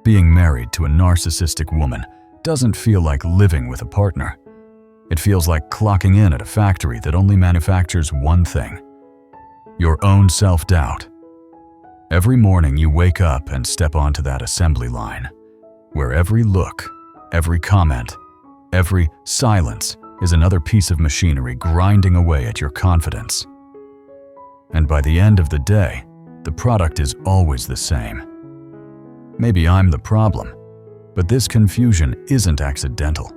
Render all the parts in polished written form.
Being married to a narcissistic woman doesn't feel like living with a partner. It feels like clocking in at a factory that only manufactures one thing: your own self-doubt. Every morning you wake up and step onto that assembly line, where every look, every comment, every silence is another piece of machinery grinding away at your confidence. And by the end of the day, the product is always the same. Maybe I'm the problem, but this confusion isn't accidental.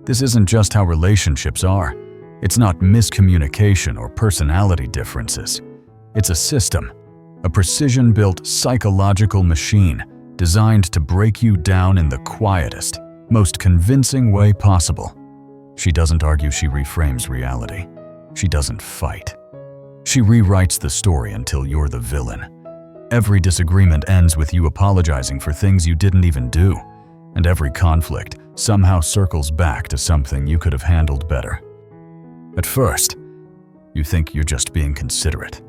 This isn't just how relationships are. It's not miscommunication or personality differences. It's a system, a precision-built psychological machine designed to break you down in the quietest, most convincing way possible. She doesn't argue, she reframes reality. She doesn't fight. She rewrites the story until you're the villain. Every disagreement ends with you apologizing for things you didn't even do, and every conflict somehow circles back to something you could have handled better. At first, you think you're just being considerate.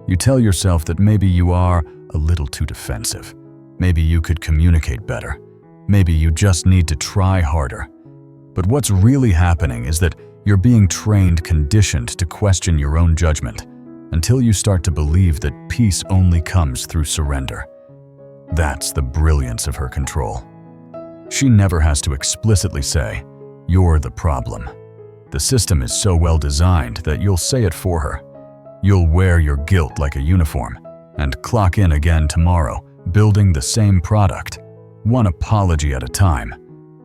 You tell yourself that maybe you are a little too defensive. Maybe you could communicate better. Maybe you just need to try harder. But what's really happening is that you're being trained, conditioned to question your own judgment, until you start to believe that peace only comes through surrender. That's the brilliance of her control. She never has to explicitly say, "You're the problem." The system is so well designed that you'll say it for her. You'll wear your guilt like a uniform and clock in again tomorrow, building the same product, one apology at a time.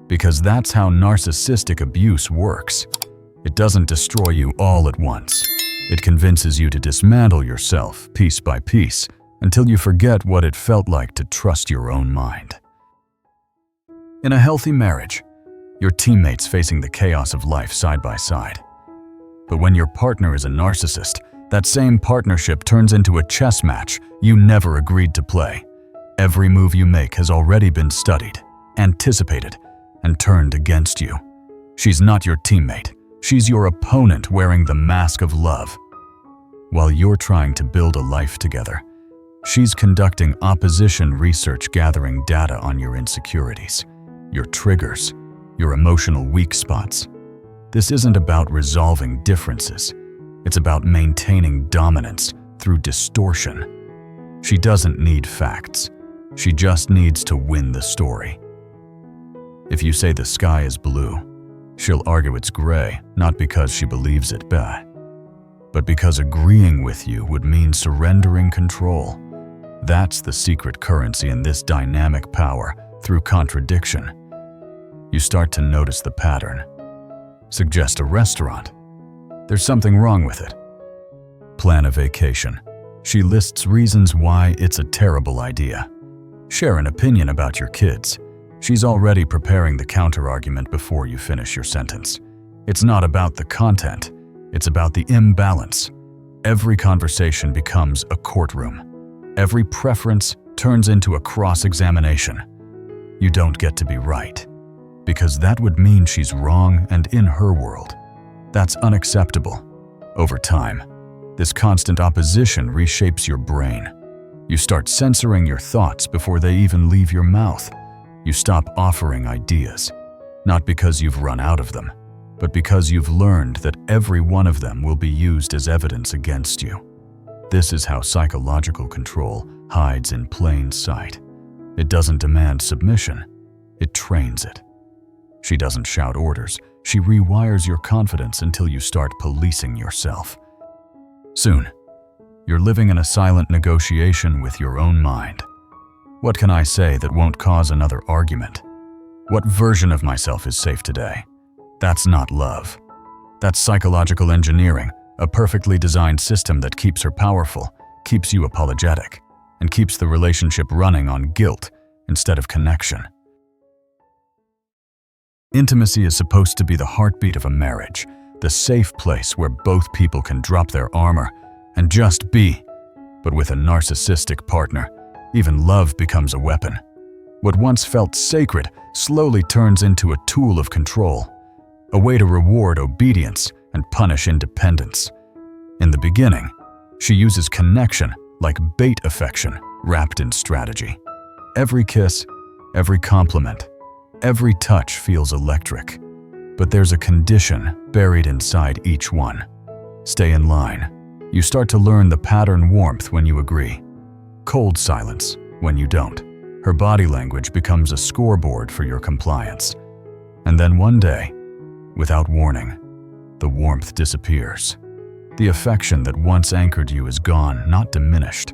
Because that's how narcissistic abuse works. It doesn't destroy you all at once. It convinces you to dismantle yourself piece by piece until you forget what it felt like to trust your own mind. In a healthy marriage, your teammates facing the chaos of life side by side. But when your partner is a narcissist, that same partnership turns into a chess match you never agreed to play. Every move you make has already been studied, anticipated, and turned against you. She's not your teammate. She's your opponent wearing the mask of love. While you're trying to build a life together, she's conducting opposition research, gathering data on your insecurities, your triggers, your emotional weak spots. This isn't about resolving differences. It's about maintaining dominance through distortion. She doesn't need facts. She just needs to win the story. If you say the sky is blue, she'll argue it's gray, not because she believes it, but because agreeing with you would mean surrendering control. That's the secret currency in this dynamic power, through contradiction. You start to notice the pattern. Suggest a restaurant. There's something wrong with it. Plan a vacation. She lists reasons why it's a terrible idea. Share an opinion about your kids. She's already preparing the counter-argument before you finish your sentence. It's not about the content, it's about the imbalance. Every conversation becomes a courtroom. Every preference turns into a cross-examination. You don't get to be right, because that would mean she's wrong and in her world. That's unacceptable. Over time, this constant opposition reshapes your brain. You start censoring your thoughts before they even leave your mouth. You stop offering ideas, not because you've run out of them, but because you've learned that every one of them will be used as evidence against you. This is how psychological control hides in plain sight. It doesn't demand submission, it trains it. She doesn't shout orders, she rewires your confidence until you start policing yourself. Soon, you're living in a silent negotiation with your own mind. What can I say that won't cause another argument? What version of myself is safe today? That's not love. That's psychological engineering, a perfectly designed system that keeps her powerful, keeps you apologetic, and keeps the relationship running on guilt instead of connection. Intimacy is supposed to be the heartbeat of a marriage, the safe place where both people can drop their armor and just be. But with a narcissistic partner, even love becomes a weapon. What once felt sacred slowly turns into a tool of control, a way to reward obedience and punish independence. In the beginning, she uses connection like bait affection wrapped in strategy. Every kiss, Every compliment, every touch feels electric. But there's a condition buried inside each one. Stay in line. You start to learn the pattern: warmth when you agree, cold silence when you don't. Her body language becomes a scoreboard for your compliance. And then one day, without warning, the warmth disappears. The affection that once anchored you is gone, not diminished,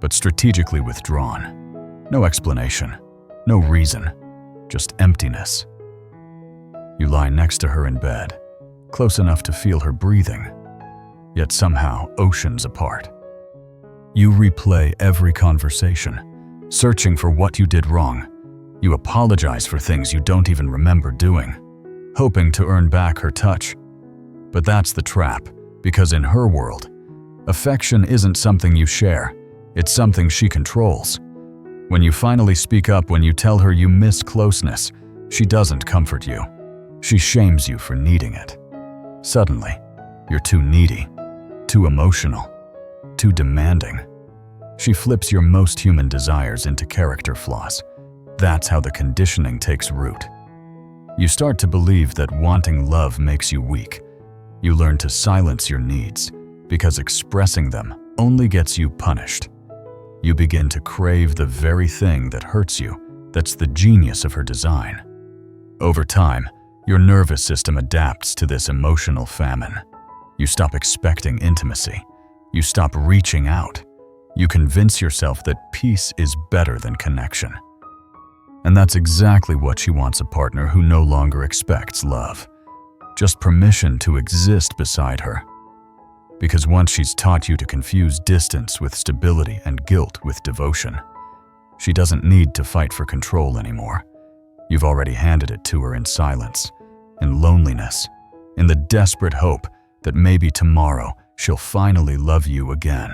but strategically withdrawn. No explanation, no reason, just emptiness. You lie next to her in bed, close enough to feel her breathing, yet somehow oceans apart. You replay every conversation, searching for what you did wrong. You apologize for things you don't even remember doing, hoping to earn back her touch. But that's the trap, because in her world, affection isn't something you share, it's something she controls. When you finally speak up, when you tell her you miss closeness, she doesn't comfort you. She shames you for needing it. Suddenly, you're too needy, too emotional, too demanding. She flips your most human desires into character flaws. That's how the conditioning takes root. You start to believe that wanting love makes you weak. You learn to silence your needs, because expressing them only gets you punished. You begin to crave the very thing that hurts you. That's the genius of her design. Over time, your nervous system adapts to this emotional famine. You stop expecting intimacy. You stop reaching out. You convince yourself that peace is better than connection. And that's exactly what she wants: a partner who no longer expects love, just permission to exist beside her. Because once she's taught you to confuse distance with stability and guilt with devotion, she doesn't need to fight for control anymore. You've already handed it to her in silence, in loneliness, in the desperate hope that maybe tomorrow she'll finally love you again.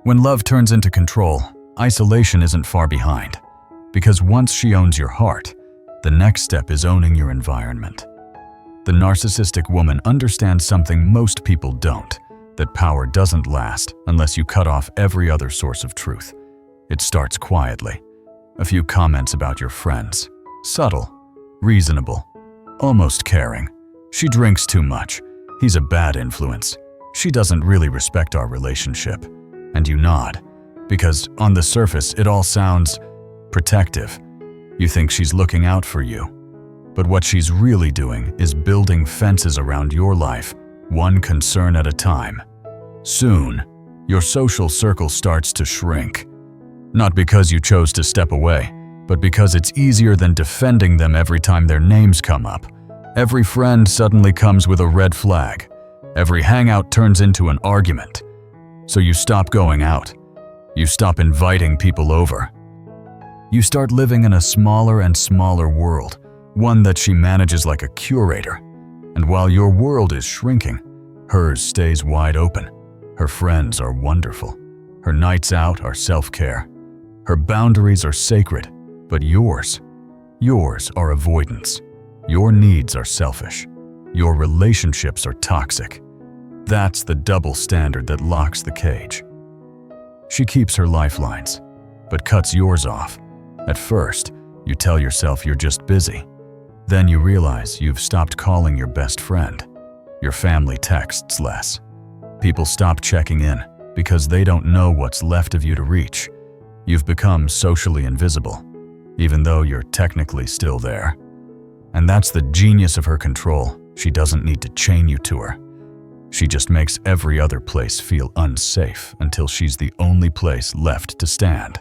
When love turns into control, isolation isn't far behind, because once she owns your heart, the next step is owning your environment. The narcissistic woman understands something most people don't, that power doesn't last unless you cut off every other source of truth. It starts quietly. A few comments about your friends. Subtle, reasonable, almost caring. She drinks too much. He's a bad influence. She doesn't really respect our relationship. And you nod, because on the surface it all sounds protective. You think she's looking out for you. But what she's really doing is building fences around your life, one concern at a time. Soon, your social circle starts to shrink. Not because you chose to step away, but because it's easier than defending them every time their names come up. Every friend suddenly comes with a red flag. Every hangout turns into an argument. So you stop going out. You stop inviting people over. You start living in a smaller and smaller world, one that she manages like a curator. And while your world is shrinking, hers stays wide open. Her friends are wonderful. Her nights out are self-care. Her boundaries are sacred, but yours are avoidance. Your needs are selfish. Your relationships are toxic. That's the double standard that locks the cage. She keeps her lifelines, but cuts yours off. At first, you tell yourself you're just busy. Then you realize you've stopped calling your best friend. Your family texts less. People stop checking in because they don't know what's left of you to reach. You've become socially invisible, even though you're technically still there. And that's the genius of her control. She doesn't need to chain you to her. She just makes every other place feel unsafe until she's the only place left to stand.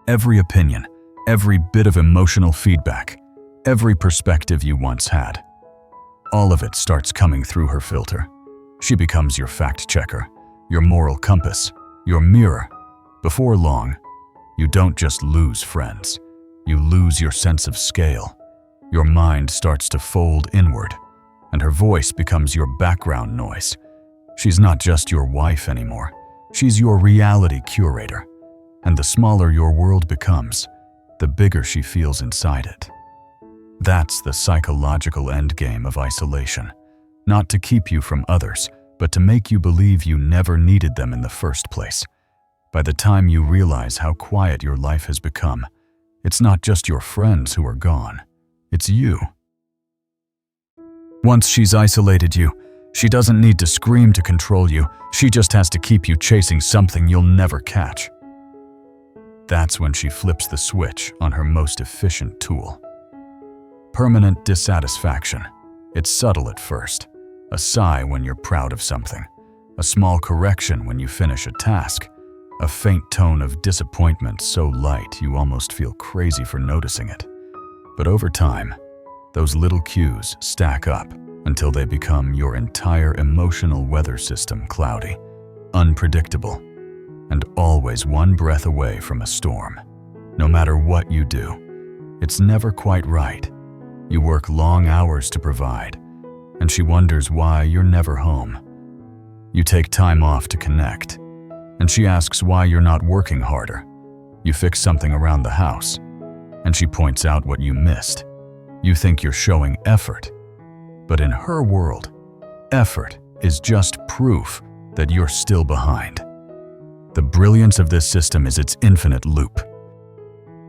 Every opinion, every bit of emotional feedback, every perspective you once had, all of it starts coming through her filter. She becomes your fact checker, your moral compass, your mirror. Before long, you don't just lose friends, you lose your sense of scale. Your mind starts to fold inward, and her voice becomes your background noise. She's not just your wife anymore. She's your reality curator. And the smaller your world becomes, the bigger she feels inside it. That's the psychological endgame of isolation. Not to keep you from others, but to make you believe you never needed them in the first place. By the time you realize how quiet your life has become, it's not just your friends who are gone, it's you. Once she's isolated you, she doesn't need to scream to control you, she just has to keep you chasing something you'll never catch. That's when she flips the switch on her most efficient tool. Permanent dissatisfaction. It's subtle at first. A sigh when you're proud of something. A small correction when you finish a task. A faint tone of disappointment so light you almost feel crazy for noticing it. But over time, those little cues stack up until they become your entire emotional weather system, cloudy, unpredictable, and always one breath away from a storm. No matter what you do, it's never quite right. You work long hours to provide, and she wonders why you're never home. You take time off to connect, and she asks why you're not working harder. You fix something around the house, and she points out what you missed. You think you're showing effort, but in her world, effort is just proof that you're still behind. The brilliance of this system is its infinite loop.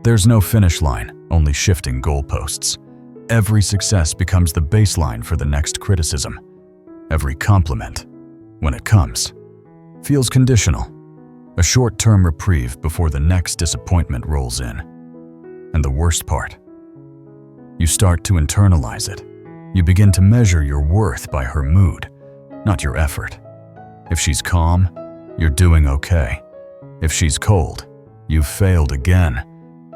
There's no finish line, only shifting goalposts. Every success becomes the baseline for the next criticism. Every compliment, when it comes, feels conditional. A short-term reprieve before the next disappointment rolls in. And the worst part, you start to internalize it. You begin to measure your worth by her mood, not your effort. If she's calm, you're doing okay. If she's cold, you've failed again.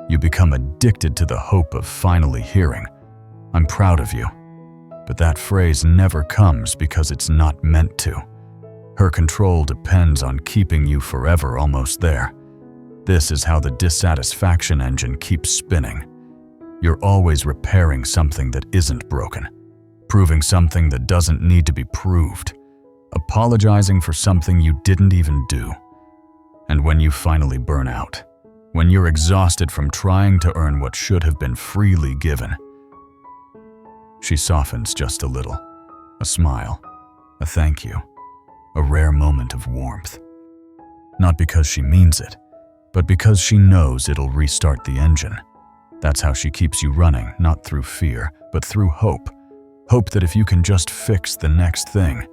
You become addicted to the hope of finally hearing, "I'm proud of you." But that phrase never comes because it's not meant to. Her control depends on keeping you forever almost there. This is how the dissatisfaction engine keeps spinning. You're always repairing something that isn't broken, proving something that doesn't need to be proved, apologizing for something you didn't even do. And when you finally burn out, when you're exhausted from trying to earn what should have been freely given, she softens just a little. A smile, a thank you, a rare moment of warmth. Not because she means it, but because she knows it'll restart the engine. That's how she keeps you running, not through fear, but through hope. Hope that if you can just fix the next thing,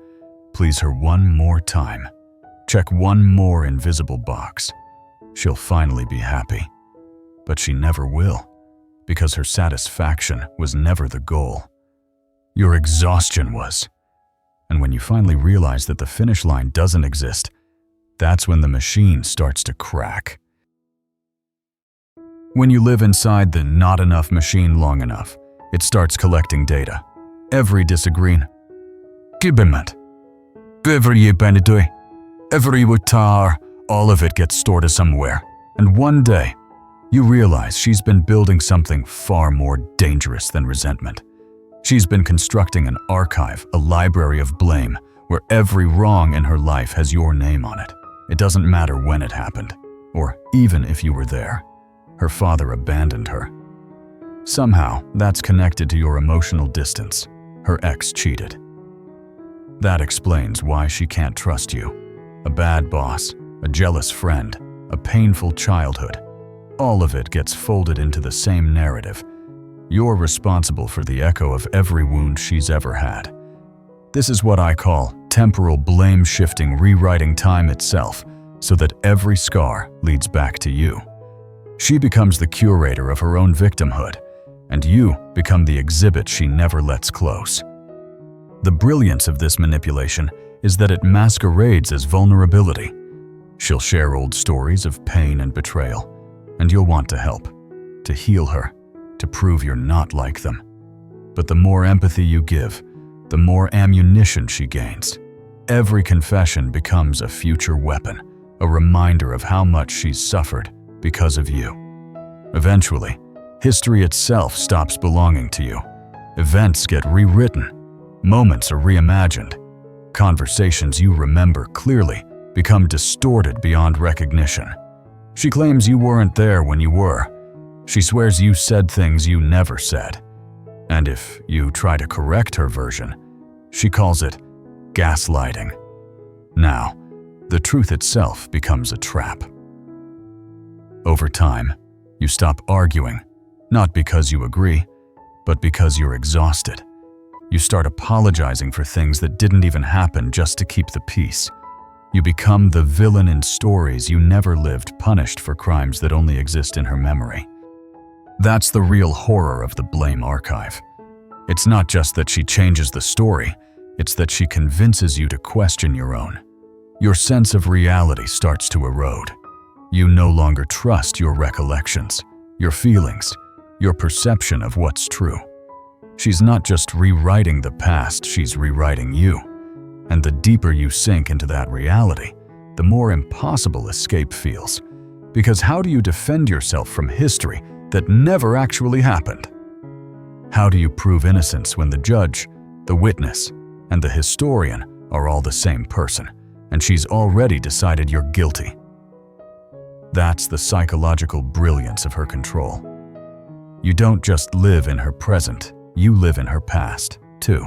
please her one more time, check one more invisible box, she'll finally be happy. But she never will, because her satisfaction was never the goal. Your exhaustion was. And when you finally realize that the finish line doesn't exist, that's when the machine starts to crack. When you live inside the not enough machine long enough, it starts collecting data. Every disagreement, every tar, all of it gets stored somewhere. And one day, you realize she's been building something far more dangerous than resentment. She's been constructing an archive, a library of blame, where every wrong in her life has your name on it. It doesn't matter when it happened, or even if you were there. Her father abandoned her. Somehow, that's connected to your emotional distance. Her ex cheated. That explains why she can't trust you. A bad boss, a jealous friend, a painful childhood. All of it gets folded into the same narrative. You're responsible for the echo of every wound she's ever had. This is what I call temporal blame shifting, rewriting time itself so that every scar leads back to you. She becomes the curator of her own victimhood, and you become the exhibit she never lets close. The brilliance of this manipulation is that it masquerades as vulnerability. She'll share old stories of pain and betrayal, and you'll want to help, to heal her, to prove you're not like them. But the more empathy you give, the more ammunition she gains. Every confession becomes a future weapon, a reminder of how much she's suffered because of you. Eventually, history itself stops belonging to you. Events get rewritten. Moments are reimagined. Conversations you remember clearly become distorted beyond recognition. She claims you weren't there when you were. She swears you said things you never said. And if you try to correct her version, she calls it gaslighting. Now, the truth itself becomes a trap. Over time, you stop arguing, not because you agree, but because you're exhausted. You start apologizing for things that didn't even happen just to keep the peace. You become the villain in stories you never lived, punished for crimes that only exist in her memory. That's the real horror of the blame archive. It's not just that she changes the story, it's that she convinces you to question your own. Your sense of reality starts to erode. You no longer trust your recollections, your feelings, your perception of what's true. She's not just rewriting the past, she's rewriting you. And the deeper you sink into that reality, the more impossible escape feels. Because how do you defend yourself from history that never actually happened? How do you prove innocence when the judge, the witness, and the historian are all the same person, and she's already decided you're guilty? That's the psychological brilliance of her control. You don't just live in her present, you live in her past, too.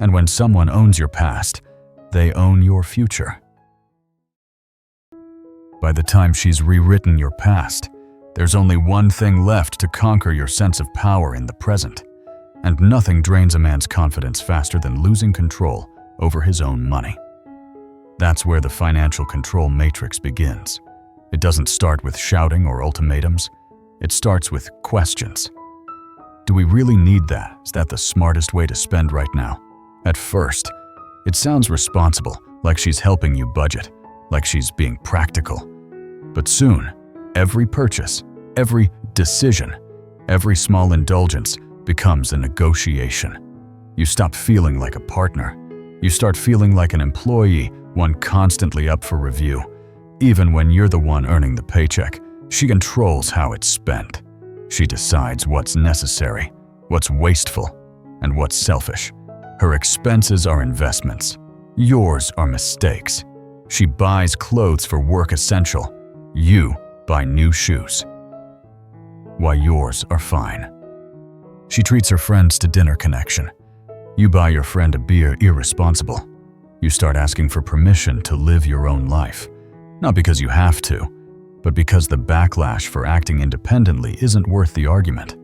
And when someone owns your past, they own your future. By the time she's rewritten your past, there's only one thing left to conquer your sense of power in the present. And nothing drains a man's confidence faster than losing control over his own money. That's where the financial control matrix begins. It doesn't start with shouting or ultimatums. It starts with questions. Do we really need that? Is that the smartest way to spend right now? At first, it sounds responsible, like she's helping you budget, like she's being practical. But soon, every purchase, every decision, every small indulgence becomes a negotiation. You stop feeling like a partner. You start feeling like an employee, one constantly up for review. Even when you're the one earning the paycheck, she controls how it's spent. She decides what's necessary, what's wasteful, and what's selfish. Her expenses are investments. Yours are mistakes. She buys clothes for work essential. You buy new shoes. Why yours are fine. She treats her friends to dinner connection. You buy your friend a beer irresponsible. You start asking for permission to live your own life. Not because you have to, but because the backlash for acting independently isn't worth the argument.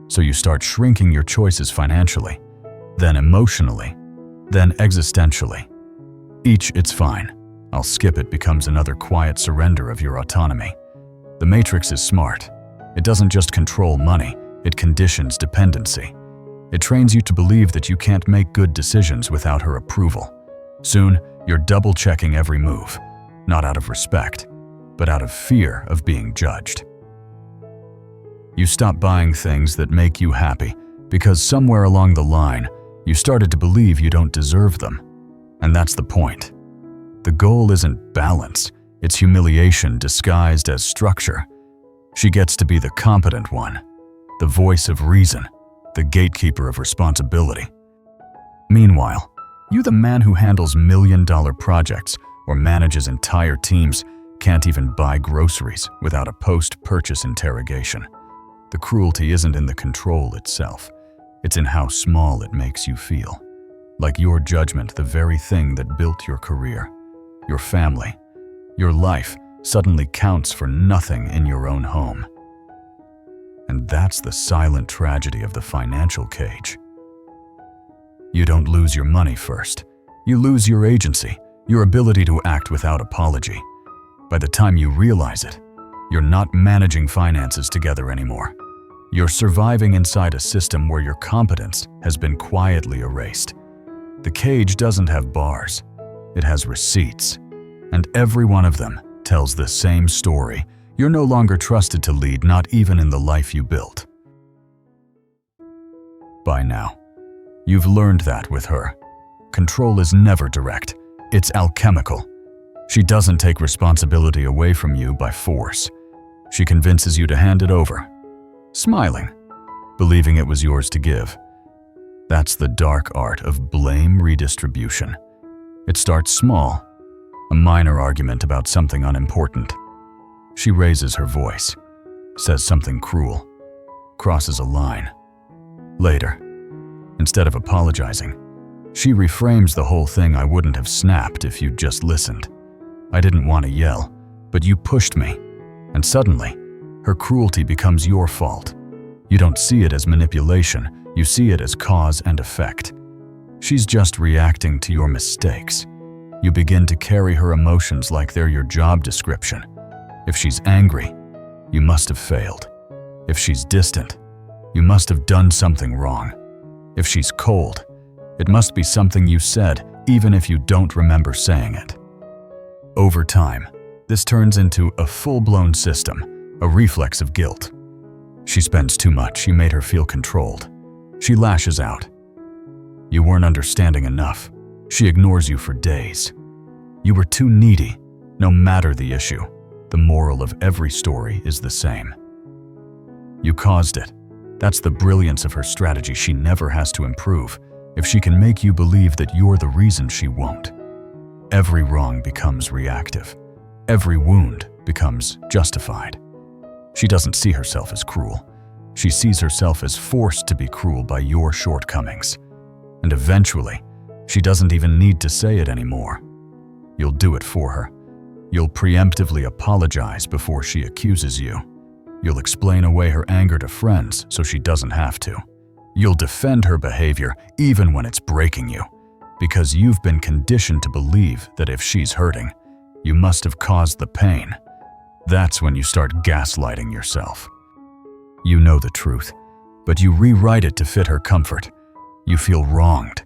So you start shrinking your choices financially, then emotionally, then existentially. Each "it's fine, I'll skip it" becomes another quiet surrender of your autonomy. The matrix is smart. It doesn't just control money, it conditions dependency. It trains you to believe that you can't make good decisions without her approval. Soon, you're double-checking every move, not out of respect, but out of fear of being judged. You stop buying things that make you happy because somewhere along the line, you started to believe you don't deserve them. And that's the point. The goal isn't balance, it's humiliation disguised as structure. She gets to be the competent one, the voice of reason, the gatekeeper of responsibility. Meanwhile, you, the man who handles million-dollar projects or manages entire teams, can't even buy groceries without a post-purchase interrogation. The cruelty isn't in the control itself. It's in how small it makes you feel. Like your judgment, the very thing that built your career, your family, your life, suddenly counts for nothing in your own home. And that's the silent tragedy of the financial cage. You don't lose your money first. You lose your agency, your ability to act without apology. By the time you realize it, you're not managing finances together anymore. You're surviving inside a system where your competence has been quietly erased. The cage doesn't have bars. It has receipts. And every one of them tells the same story. You're no longer trusted to lead, not even in the life you built. By now, you've learned that with her. Control is never direct. It's alchemical. She doesn't take responsibility away from you by force. She convinces you to hand it over, smiling, believing it was yours to give. That's the dark art of blame redistribution. It starts small, a minor argument about something unimportant. She raises her voice, says something cruel, crosses a line. Later, instead of apologizing, she reframes the whole thing. "I wouldn't have snapped if you'd just listened. I didn't want to yell, but you pushed me." And suddenly, her cruelty becomes your fault. You don't see it as manipulation, you see it as cause and effect. She's just reacting to your mistakes. You begin to carry her emotions like they're your job description. If she's angry, you must have failed. If she's distant, you must have done something wrong. If she's cold, it must be something you said, even if you don't remember saying it. Over time, this turns into a full-blown system, a reflex of guilt. She spends too much, you made her feel controlled. She lashes out. You weren't understanding enough. She ignores you for days. You were too needy. No matter the issue, the moral of every story is the same. You caused it. That's the brilliance of her strategy. She never has to improve. If she can make you believe that you're the reason, she won't. Every wrong becomes reactive. Every wound becomes justified. She doesn't see herself as cruel. She sees herself as forced to be cruel by your shortcomings. And eventually, she doesn't even need to say it anymore. You'll do it for her. You'll preemptively apologize before she accuses you. You'll explain away her anger to friends so she doesn't have to. You'll defend her behavior even when it's breaking you, because you've been conditioned to believe that if she's hurting, you must have caused the pain. That's when you start gaslighting yourself. You know the truth, but you rewrite it to fit her comfort. You feel wronged,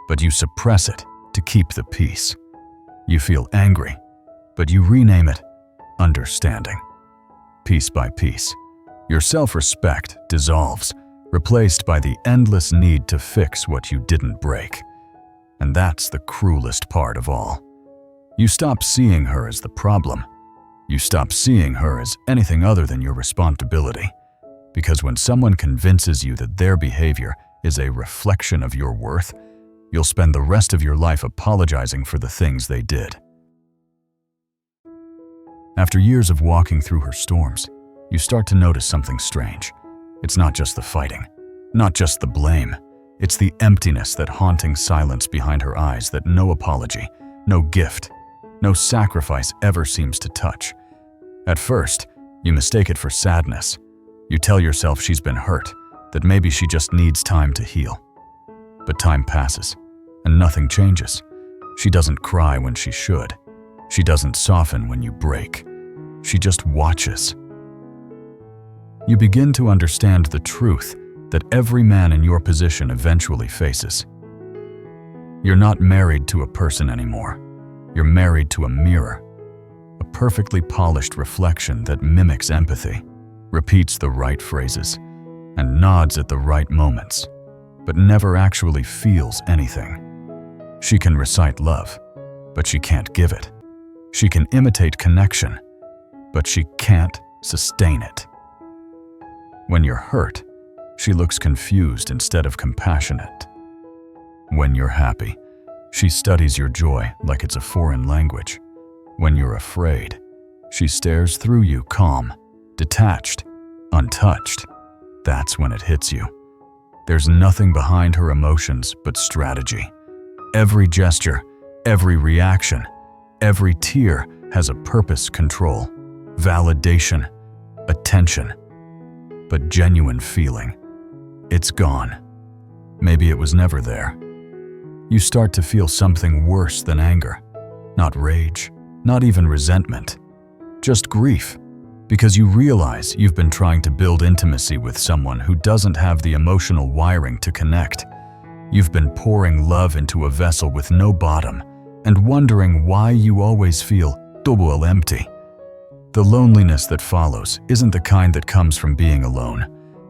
but you suppress it to keep the peace. You feel angry, but you rename it understanding. Piece by piece, your self-respect dissolves, replaced by the endless need to fix what you didn't break. And that's the cruelest part of all. You stop seeing her as the problem. You stop seeing her as anything other than your responsibility. Because when someone convinces you that their behavior is a reflection of your worth, you'll spend the rest of your life apologizing for the things they did. After years of walking through her storms, you start to notice something strange. It's not just the fighting, not just the blame. It's the emptiness, that haunting silence behind her eyes that no apology, no gift, no sacrifice ever seems to touch. At first, you mistake it for sadness. You tell yourself she's been hurt, that maybe she just needs time to heal. But time passes, and nothing changes. She doesn't cry when she should. She doesn't soften when you break. She just watches. You begin to understand the truth that every man in your position eventually faces. You're not married to a person anymore. You're married to a mirror, a perfectly polished reflection that mimics empathy, repeats the right phrases, and nods at the right moments, but never actually feels anything. She can recite love, but she can't give it. She can imitate connection, but she can't sustain it. When you're hurt, she looks confused instead of compassionate. When you're happy, she studies your joy like it's a foreign language. When you're afraid, she stares through you, calm, detached, untouched. That's when it hits you. There's nothing behind her emotions but strategy. Every gesture, every reaction, every tear has a purpose: control, validation, attention. But genuine feeling, it's gone. Maybe it was never there. You start to feel something worse than anger. Not rage, not even resentment. Just grief, because you realize you've been trying to build intimacy with someone who doesn't have the emotional wiring to connect. You've been pouring love into a vessel with no bottom and wondering why you always feel double empty. The loneliness that follows isn't the kind that comes from being alone.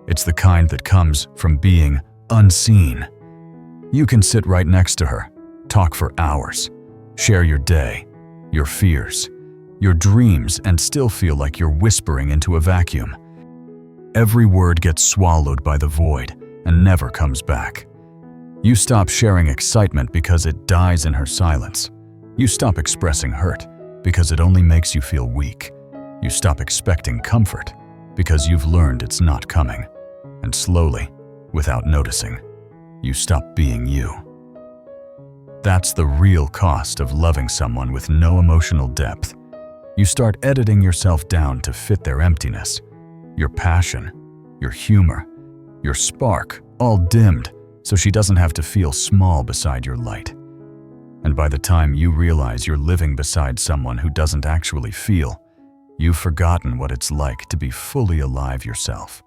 It's the kind that comes from being unseen. You can sit right next to her, talk for hours, share your day, your fears, your dreams, and still feel like you're whispering into a vacuum. Every word gets swallowed by the void and never comes back. You stop sharing excitement because it dies in her silence. You stop expressing hurt because it only makes you feel weak. You stop expecting comfort because you've learned it's not coming. And slowly, without noticing, you stop being you. That's the real cost of loving someone with no emotional depth. You start editing yourself down to fit their emptiness. your passion, your humor, your spark, all dimmed so she doesn't have to feel small beside your light. And by the time you realize you're living beside someone who doesn't actually feel, you've forgotten what it's like to be fully alive yourself.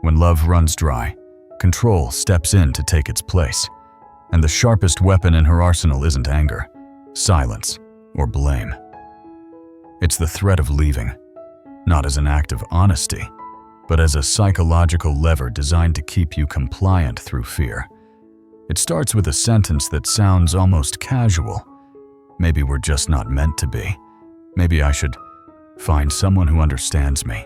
When love runs dry, control steps in to take its place, and the sharpest weapon in her arsenal isn't anger, silence, or blame. It's the threat of leaving, not as an act of honesty, but as a psychological lever designed to keep you compliant through fear. It starts with a sentence that sounds almost casual. Maybe we're just not meant to be. Maybe I should find someone who understands me.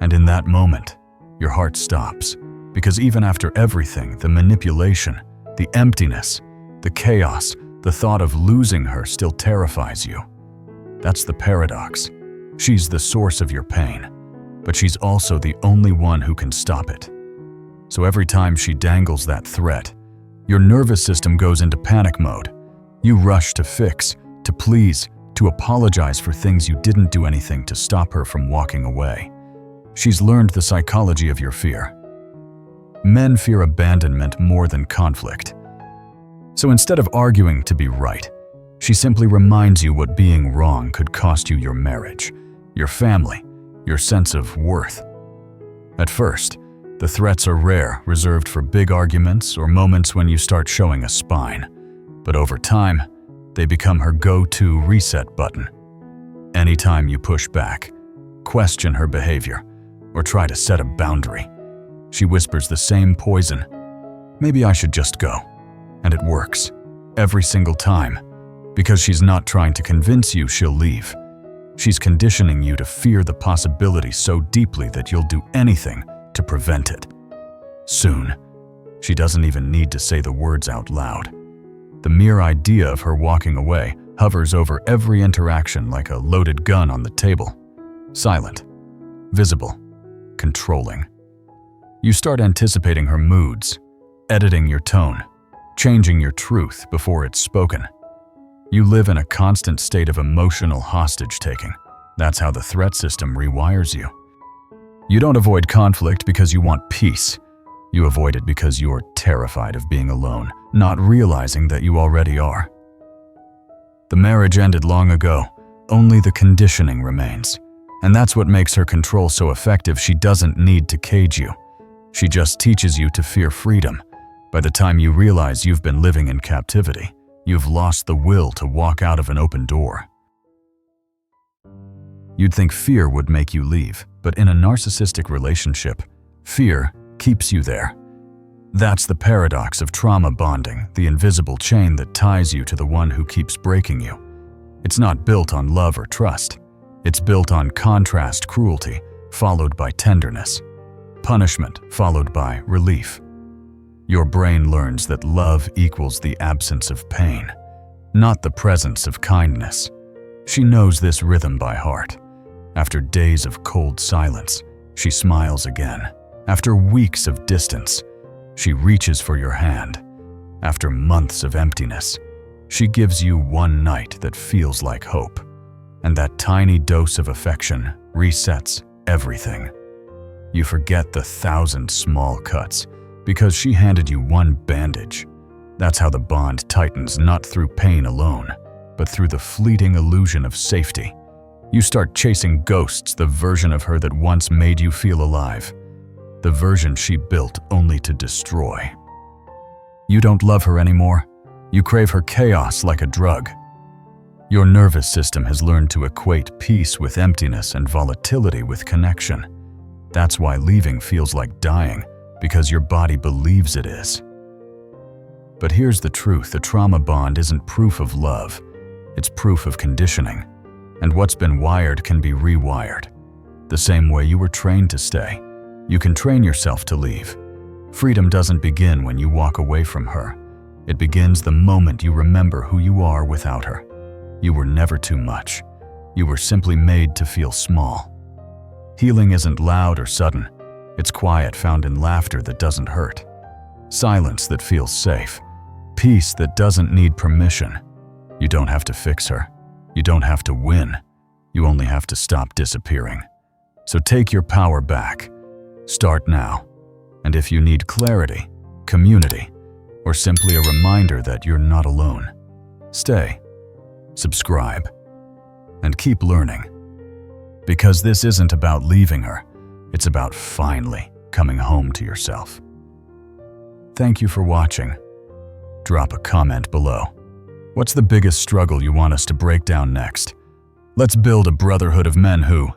And in that moment, your heart stops, because even after everything, the manipulation, the emptiness, the chaos, the thought of losing her still terrifies you. That's the paradox. She's the source of your pain, but she's also the only one who can stop it. So every time she dangles that threat, your nervous system goes into panic mode. You rush to fix, to please, to apologize for things you didn't do anything to stop her from walking away. She's learned the psychology of your fear. Men fear abandonment more than conflict. So instead of arguing to be right, she simply reminds you what being wrong could cost you your marriage, your family, your sense of worth. At first, the threats are rare, reserved for big arguments or moments when you start showing a spine. But over time, they become her go-to reset button. Anytime you push back, question her behavior, or try to set a boundary, she whispers the same poison. Maybe I should just go. And it works, every single time, because she's not trying to convince you she'll leave. She's conditioning you to fear the possibility so deeply that you'll do anything to prevent it. Soon, she doesn't even need to say the words out loud. The mere idea of her walking away hovers over every interaction like a loaded gun on the table. Silent, visible, controlling. You start anticipating her moods, editing your tone, changing your truth before it's spoken. You live in a constant state of emotional hostage-taking. That's how the threat system rewires you. You don't avoid conflict because you want peace. You avoid it because you're terrified of being alone, not realizing that you already are. The marriage ended long ago. Only the conditioning remains. And that's what makes her control so effective. She doesn't need to cage you. She just teaches you to fear freedom. By the time you realize you've been living in captivity, you've lost the will to walk out of an open door. You'd think fear would make you leave, but in a narcissistic relationship, fear keeps you there. That's the paradox of trauma bonding, the invisible chain that ties you to the one who keeps breaking you. It's not built on love or trust. It's built on contrast cruelty, followed by tenderness. Punishment, followed by relief. Your brain learns that love equals the absence of pain, not the presence of kindness. She knows this rhythm by heart. After days of cold silence, she smiles again. After weeks of distance, she reaches for your hand. After months of emptiness, she gives you one night that feels like hope. And that tiny dose of affection resets everything. You forget the 1,000 small cuts because she handed you one bandage. That's how the bond tightens, not through pain alone, but through the fleeting illusion of safety. You start chasing ghosts, the version of her that once made you feel alive, the version she built only to destroy. You don't love her anymore. You crave her chaos like a drug. Your nervous system has learned to equate peace with emptiness and volatility with connection. That's why leaving feels like dying, because your body believes it is. But here's the truth: a trauma bond isn't proof of love. It's proof of conditioning. And what's been wired can be rewired. The same way you were trained to stay, you can train yourself to leave. Freedom doesn't begin when you walk away from her. It begins the moment you remember who you are without her. You were never too much. You were simply made to feel small. Healing isn't loud or sudden. It's quiet, found in laughter that doesn't hurt. Silence that feels safe. Peace that doesn't need permission. You don't have to fix her. You don't have to win. You only have to stop disappearing. So take your power back. Start now. And if you need clarity, community, or simply a reminder that you're not alone, stay, subscribe, and keep learning. Because this isn't about leaving her, it's about finally coming home to yourself. Thank you for watching. Drop a comment below. What's the biggest struggle you want us to break down next? Let's build a brotherhood of men who,